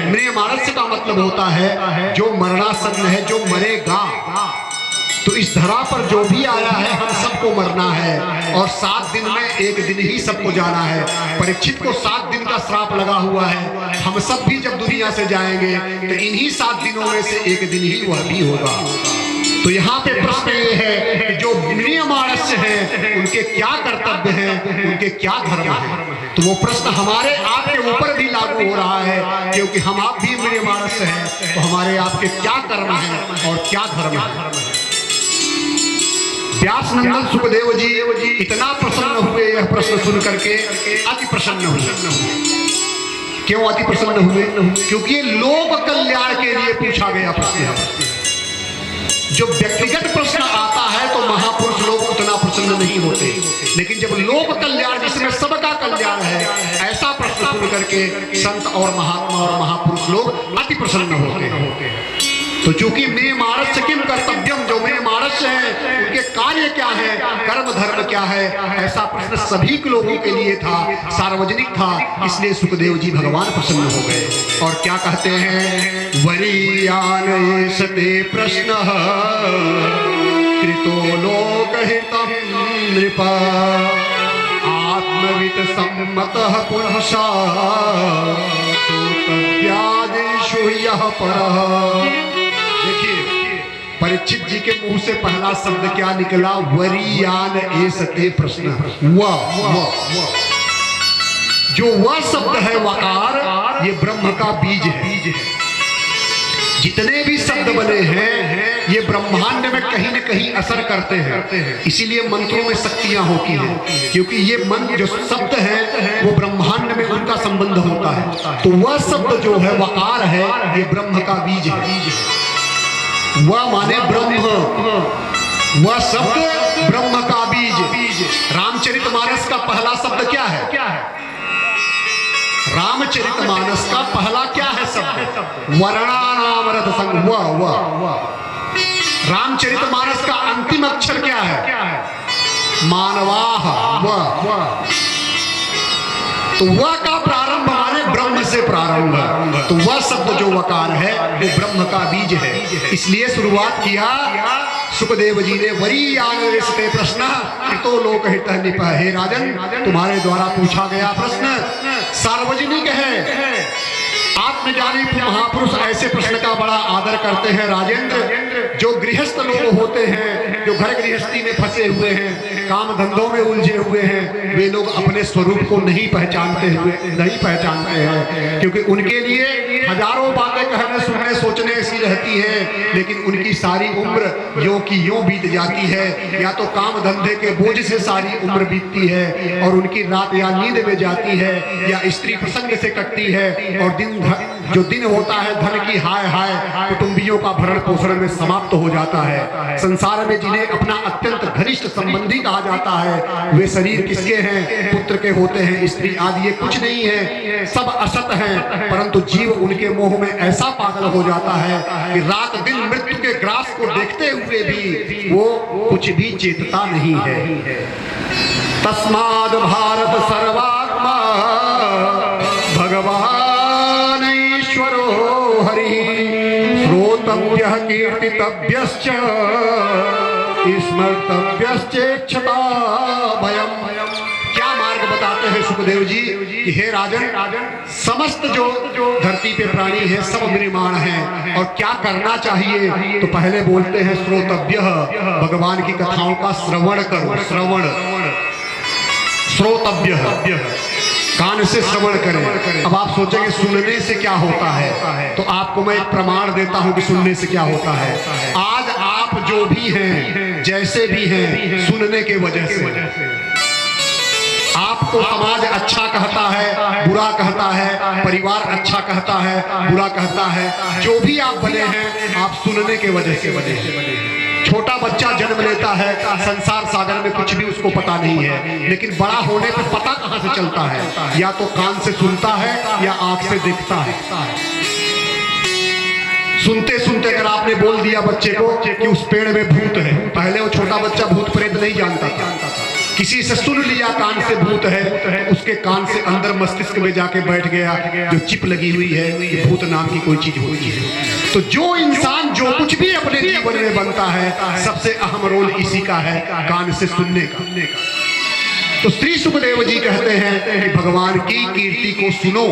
म्रियमाणस्य का मतलब होता है जो मरणासन्न है, जो मरेगा। तो इस धरा पर जो भी आया है हम सबको मरना है और 7 दिन में एक दिन ही सबको जाना है। परीक्षित को 7 दिन का श्राप लगा हुआ है। हम सब भी जब दुनिया से जाएंगे तो इन्हीं 7 दिनों में से एक दिन ही वह भी होगा। तो यहाँ पे प्रश्न ये है कि जो म्रियमाणस्य हैं उनके क्या कर्तव्य हैं, उनके क्या धर्म हैं। तो वो प्रश्न हमारे आपके ऊपर भी लागू हो रहा है, क्योंकि हम आप भी म्रियमाणस्य हैं। तो हमारे आपके क्या कर्म हैं और क्या धर्म है। व्यास नंदन सुखदेव जी इतना प्रसन्न हुए यह प्रश्न सुन करके, अति प्रसन्न हुए। क्यों अति प्रसन्न हुए? क्योंकि ये लोक कल्याण के लिए पूछा गया प्रश्न है। जो व्यक्तिगत प्रश्न आता है तो महापुरुष लोग उतना प्रसन्न नहीं होते, लेकिन जब लोक कल्याण जिसमें सबका कल्याण है, ऐसा प्रश्न सुन करके संत और महात्मा और महापुरुष लोग अति प्रसन्न होते हैं। तो चूंकि म्रियमाणस्य किम कर्तव्यम, जो म्रियमाणस्य है उनके कार्य क्या है, कर्म धर्म क्या है, ऐसा प्रश्न सभी लोगों के लिए था, सार्वजनिक था। इसलिए सुखदेव जी भगवान प्रसन्न हो गए और क्या कहते हैं, वरीयान सते प्रश्न कृतो लोकहितम नृप आत्मवित सम्मतः पुरुषा श्रोतव्यादिषु यः परः। देखिए परीक्षित जी के मुंह से पहला शब्द क्या निकला, वरीयान एसते प्रश्न। जो वह शब्द है वकार, ये ब्रह्म का बीज है। जितने भी शब्द बने हैं ये ब्रह्मांड में कहीं न कहीं असर करते हैं। इसीलिए मंत्रों में शक्तियां होती हैं, क्योंकि ये मंत्र जो शब्द है वो ब्रह्मांड में उनका संबंध होता है। तो वह शब्द जो है वकार है, ये ब्रह्म का बीज है। वह माने ब्रह्म, वह शब्द ब्रह्म का बीज। रामचरितमानस का पहला शब्द क्या है? रामचरितमानस का पहला क्या है शब्द? वर्णानाम रथ संग। रामचरितमानस का अंतिम अक्षर क्या है? मानवाह। तो वह का प्रारंभ माने ब्रह्म से प्रारंभ। तो वह शब्द जो वकार है वो ब्रह्म का बीज है। इसलिए शुरुआत किया सुखदेव जी ने, वरीयान सते प्रश्न कृतो लोकहितः नृप। हे राजन, तुम्हारे द्वारा पूछा गया प्रश्न सार्वजनिक है। आत्मज्ञानी महापुरुष ऐसे प्रश्न का बड़ा आदर करते हैं। राजेंद्र, जो गृहस्थ लोग होते हैं, जो घर गृहस्थी में फंसे हुए हैं, काम धंधों में उलझे हुए हैं, वे लोग अपने स्वरूप को नहीं पहचानते हैं, क्योंकि उनके लिए हजारों बातें कहने सुनने सोचने ऐसी रहती है, लेकिन उनकी सारी उम्र यों की यों बीत जाती है। या तो काम धंधे के बोझ से सारी उम्र बीतती है और उनकी रात या नींद में जाती है, या स्त्री प्रसंग से कटती है, और जो दिन होता है धन की हाय हाय कुटुंबियों का भरण पोषण में समाप्त हो जाता है। संसार में जिन्हें अपना अत्यंत घनिष्ठ संबंधी कहा जाता है, वे शरीर किसके हैं? पुत्र के होते हैं, स्त्री आदि ये कुछ नहीं है, सब असत हैं। परंतु जीव उनके मोह में ऐसा पागल हो जाता है कि रात दिन मृत्यु के ग्रास को देखते हुए भी वो कुछ भी चेतता नहीं है। तस्माद् भारत सर्वात्मा भगवान श्रोतव्यः कीर्तितव्यश्च स्मर्तव्यश्चेक्षता भयम्। क्या मार्ग बताते हैं सुखदेव जी कि हे राजन, समस्त जो धरती पे प्राणी है सब म्रियमाण हैं, और क्या करना चाहिए? तो पहले बोलते हैं श्रोतव्यः, भगवान की कथाओं का श्रवण करो। श्रोतव्यः, कान से श्रवण करें। अब आप सोचेंगे सुनने से क्या होता है, तो आपको मैं एक प्रमाण देता हूं कि सुनने से क्या होता है। आज आप जो भी हैं, जैसे भी हैं, सुनने के वजह से आपको समाज अच्छा कहता है, बुरा कहता है, परिवार अच्छा कहता है, बुरा कहता है, जो भी आप बने हैं आप सुनने के वजह से बने हैं। छोटा बच्चा जन्म लेता है, संसार सागर में कुछ भी उसको पता नहीं है, लेकिन बड़ा होने पर पता कहां से चलता है? या तो कान से सुनता है या आंख से देखता है। सुनते सुनते अगर आपने बोल दिया बच्चे को कि उस पेड़ में भूत है, पहले वो छोटा बच्चा भूत प्रेत नहीं जानता था, किसी से सुन लिया कान से भूत है, तो उसके कान से अंदर मस्तिष्क में जाके बैठ गया जो चिप लगी हुई है, ये भूत नाम की कोई चीज होती है। तो जो इंसान जो कुछ भी अपने जीवन में बनता है, सबसे अहम रोल इसी का है, कान से सुनने का। तो श्री सुखदेव जी कहते हैं कि भगवान की कीर्ति को सुनो,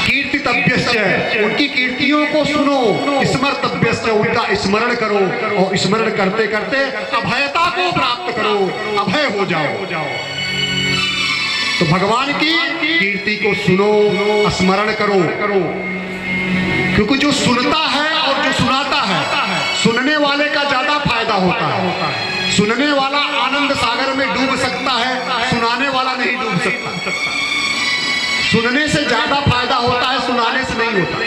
कीर्तितव्यस्य, उनकी कीर्तियों को सुनो, स्मर्तव्यस्य, उनका स्मरण करो, और स्मरण करते करते अभयता को प्राप्त करो, अभय हो जाओ। तो भगवान की कीर्ति को सुनो, स्मरण करो, क्योंकि जो सुनता है और जो सुनाता है, सुनने वाले का ज्यादा फायदा होता है। सुनने वाला आनंद सागर में डूब सकता है, सुनाने वाला नहीं डूब सकता। सुनने से ज्यादा फायदा होता है, सुनाने से नहीं होता।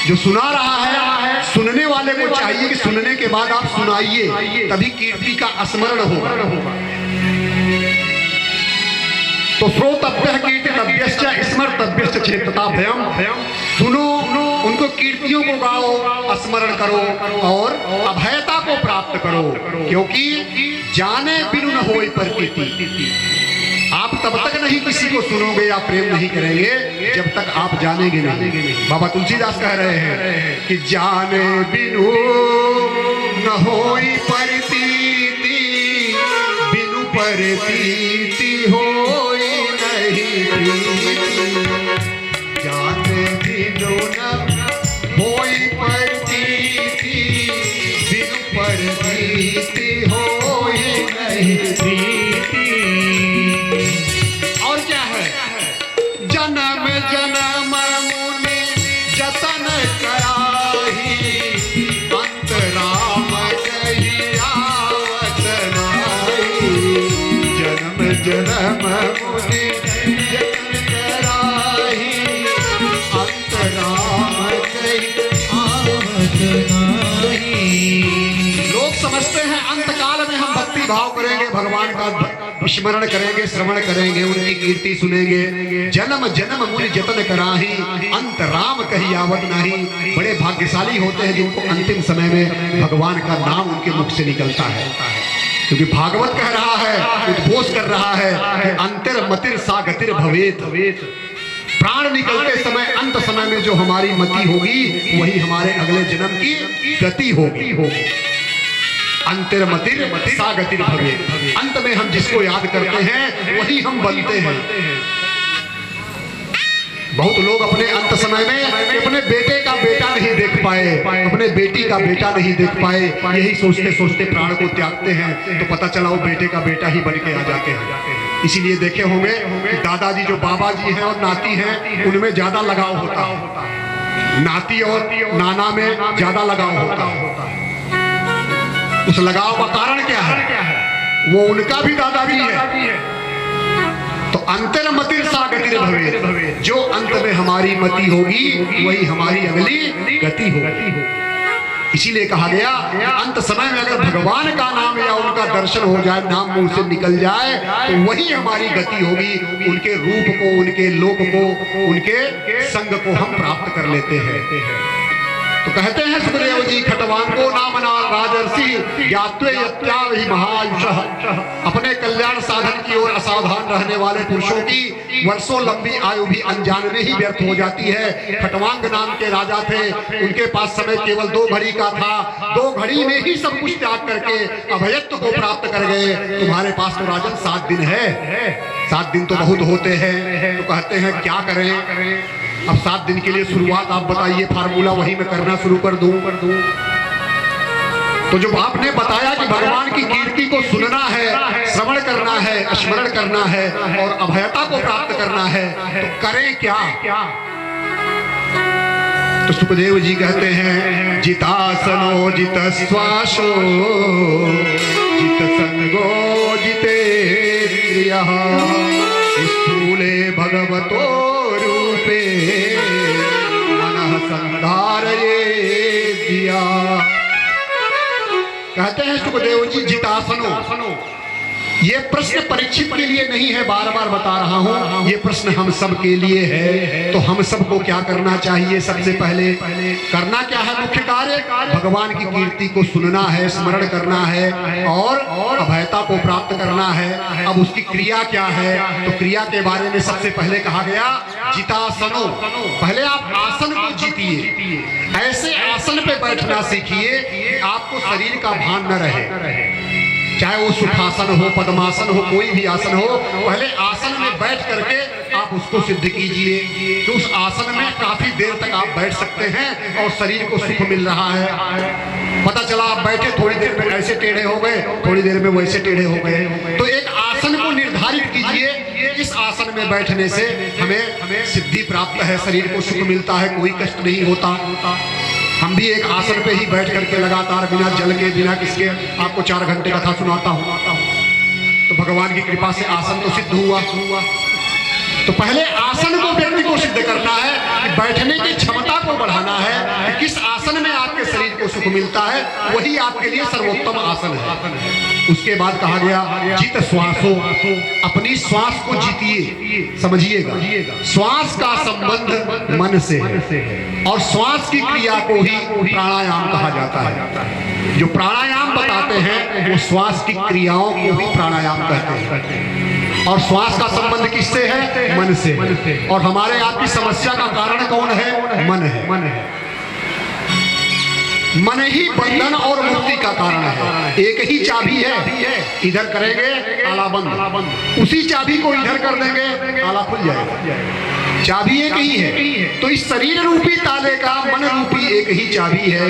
जो सुना रहा है, सुनने वाले को चाहिए कि सुनने के बाद आप सुनाइए, तभी कीर्ति का स्मरण होगा। तो श्रोतव्य कीर्तितव्यश्च स्मर्तव्यश्च चेतताभ्यम, सुनो, उनको कीर्तियों को गाओ, स्मरण करो, और अभयता को प्राप्त करो, क्योंकि जाने बिनु न होई प्रकृति। आप तब तक नहीं किसी को सुनोगे या प्रेम नहीं करेंगे जब तक आप जानेंगे नहीं। बाबा तुलसीदास कह रहे हैं कि जाने बिनु न होई प्रतीति, बिनु प्रतीति होई नहीं प्रीति। जाने बिनु न होई प्रतीति, बिनु प्रतीति होई नहीं प्रीति। जन्म जन्म मुनि जतन कराही, अंत राम कही आवत नाही। जन्म जन्म मुनि जतन कराही, अंत राम कही आवत नाही। लोग समझते हैं अंत काल में हम भक्ति भाव करेंगे, भगवान का स्मरण करेंगे, श्रवण करेंगे, उनकी कीर्ति सुनेंगे। जन्म जन्म मुनि जतन कराही, अंत राम कही आवत नाही। बड़े भाग्यशाली होते हैं जिनको अंतिम समय में भगवान का नाम उनके मुख से निकलता है, क्योंकि भागवत कह रहा है, उद्घोष कर रहा है कि अंतर मतिर सा गतिर भवेत। प्राण निकलते समय, अंत समय में जो हमारी मति होगी, वही हमारे अगले जन्म की गति होगी। अंतर मतिर सा गतिर भवेत। अंत में हम जिसको याद करते हैं वही हम बनते हैं। बहुत लोग अपने अंत समय में अपने बेटे का बेटा नहीं देख पाए, अपने बेटी का बेटा नहीं देख पाए, यही सोचते सोचते प्राण को त्यागते हैं। तो पता चला वो बेटे का बेटा ही बन के आ जाते हैं। इसीलिए देखे होंगे कि दादाजी जो बाबा जी हैं और नाती हैं, उनमें ज्यादा लगाव होता है, नाती और नाना में ज्यादा लगाव होता है। उस लगाव का कारण क्या है? वो उनका भी दादा भी है। तो अंतर मतिर सा गतिर भवेत, जो अंत में हमारी मति होगी वही हमारी अगली गति होगी। इसीलिए कहा गया कि अंत समय में अगर भगवान का नाम या उनका दर्शन हो जाए, नाम मुंह से निकल जाए, तो वही हमारी गति होगी। उनके रूप को, उनके लोक को, उनके संग को हम प्राप्त कर लेते हैं। तो कहते हैं सुखदेव जी, खटवांगो नामना राजर्षि ज्ञात्वे यत्यावहि महायुषः। अपने कल्याण साधन की ओर असावधान रहने वाले पुरुषों की वर्षों लंबी आयु भी अनजाने ही व्यर्थ हो जाती है। खटवांग नाम के राजा थे, उनके पास समय केवल 2 घड़ी का था। 2 घड़ी में ही सब कुछ त्याग करके अभयत्व को प्राप्त कर गए। तुम्हारे पास तो राजन 7 दिन है, 7 दिन तो बहुत होते हैं। तो कहते हैं क्या करें? अब 7 दिन के लिए शुरुआत आप बताइए, फार्मूला वही मैं करना शुरू कर दूं। तो जो आपने बताया कि भगवान की कीर्ति को सुनना है, श्रवण करना है, स्मरण करना है और अभयता को प्राप्त करना है, तो करें क्या? तो सुखदेव जी कहते हैं, जितासनो जित श्वासो जित संगो जितेन्द्रियः स्थूले भगवतो रूपे मनः संधारये दिया। कहते हैं सुखदेव जी, जितासनो, ये प्रश्न परीक्षित के लिए नहीं है, बार बार बता रहा हूं, ये प्रश्न हम सब के लिए है। तो हम सबको क्या करना चाहिए? सबसे पहले करना क्या है? मुख्य कार्य भगवान की कीर्ति को सुनना है, स्मरण करना है और अभयता को प्राप्त करना है। अब उसकी क्रिया क्या है? तो क्रिया के बारे में सबसे पहले कहा गया जितासनो। पहले आप आसन को जीतिए, ऐसे आसन पे बैठना सीखिए कि आपको शरीर का भान न रहे, चाहे वो सुखासन हो, पद्मासन हो, कोई भी आसन हो। पहले आसन में बैठ करके आप उसको सिद्ध कीजिए कि उस आसन में काफी देर तक आप बैठ सकते हैं और शरीर को सुख मिल रहा है। पता चला आप बैठे, थोड़ी देर में ऐसे टेढ़े हो गए, थोड़ी देर में वैसे टेढ़े हो गए। तो एक आसन को निर्धारित कीजिए, इस आसन में बैठने से हमें सिद्धि प्राप्त है, शरीर को सुख मिलता है, कोई कष्ट नहीं होता। हम भी एक आसन पे ही बैठ करके लगातार बिना जल के, बिना किसके आपको 4 घंटे कथा सुनाता हूँ। तो भगवान की कृपा से आसन तो सिद्ध हुआ। तो पहले आसन को व्यक्ति को सिद्ध करना है कि बैठने की क्षमता को बढ़ाना है कि किस आसन में आपके शरीर को सुख मिलता है, वही आपके लिए सर्वोत्तम आसन है। उसके बाद कहा गया जित श्वासो, अपनी श्वास को जीतिए। समझिएगा, श्वास का संबंध मन से है और श्वास की क्रिया को ही प्राणायाम कहा जाता है। जो प्राणायाम बताते हैं वो श्वास की क्रियाओं को ही प्राणायाम कहते हैं। और श्वास का संबंध किससे है? मन से। और हमारे आपकी समस्या का कारण कौन है? मन है। मन ही बंधन और मुक्ति का कारण है। एक ही चाबी है, इधर करेंगे ताला बंद, उसी चाबी को इधर कर देंगे ताला खुल जाएगा। चाबी एक ही है। तो इस शरीर रूपी ताले का मन रूपी एक ही चाबी है।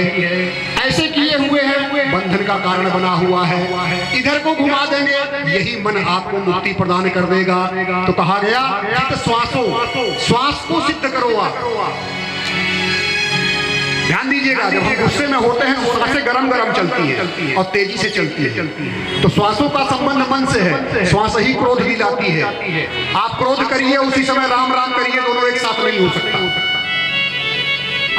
ऐसे किए हुए हैं, बंधन का कारण बना हुआ है। इधर को घुमा देंगे, यही मन आपको मुक्ति प्रदान कर देगा। तो कहा गया जित श्वासो, श्वास को सिद्ध करो आप। ध्यान दीजिएगा, जब हम गुस्से में होते हैं तो सांसें गरम गरम चलती है और तेजी से चलती है। तो श्वासों का संबंध मन से है। श्वास ही क्रोध भी लाती है। आप क्रोध करिए, उसी समय राम राम करिए, दोनों एक साथ नहीं हो सकता।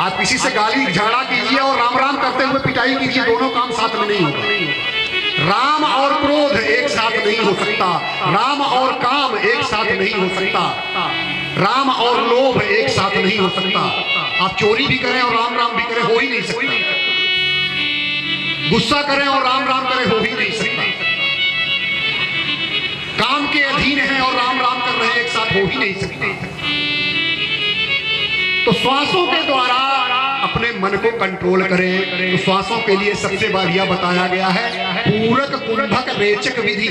आप किसी से गाली झगड़ा कीजिए और राम राम करते हुए पिटाई कीजिए, दोनों काम साथ में नहीं होगा। राम और क्रोध एक साथ नहीं हो सकता। राम और काम एक साथ नहीं हो सकता। राम और लोभ एक साथ नहीं हो सकता। आप चोरी भी करें और राम राम भी करें, हो ही नहीं सकता। गुस्सा करें और राम राम करें, हो ही नहीं सकता। काम के अधीन हैं और राम राम कर रहे हैं, एक साथ हो ही नहीं सकता। तो श्वासों के द्वारा अपने मन को कंट्रोल करें। तो श्वासों के लिए सबसे बढ़िया बताया गया है पूरक कुंभक रेचक विधि।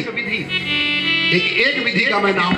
एक विधि का मैं नाम